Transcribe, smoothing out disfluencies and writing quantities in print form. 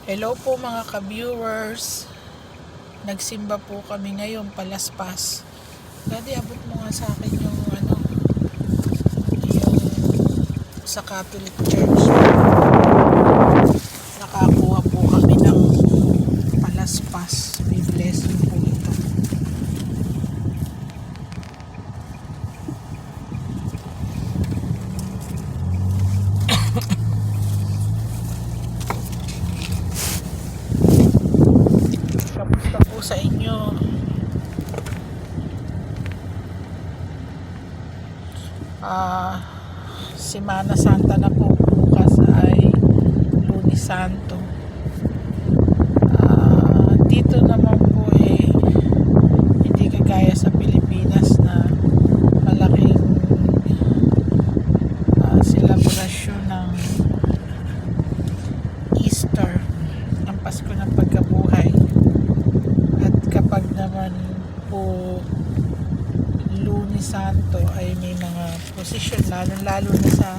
Hello po mga ka-viewers. Nagsimba po kami ngayong palaspas. Daddy, abot mo nga sa akin yung yung sa Catholic Church. Nakakuha po kami ng palaspas. May blessing po ito. Kamusta po sa inyo? Semana Santa na po, bukas ay Lunes Santo. Dito naman po hindi kagaya sa Pilipinas na malaking selebrasyon ng Easter, ang Pasko ng Pagkabuhay. At kapag naman po Lunes Santo ay may mga posisyon, lalo na sa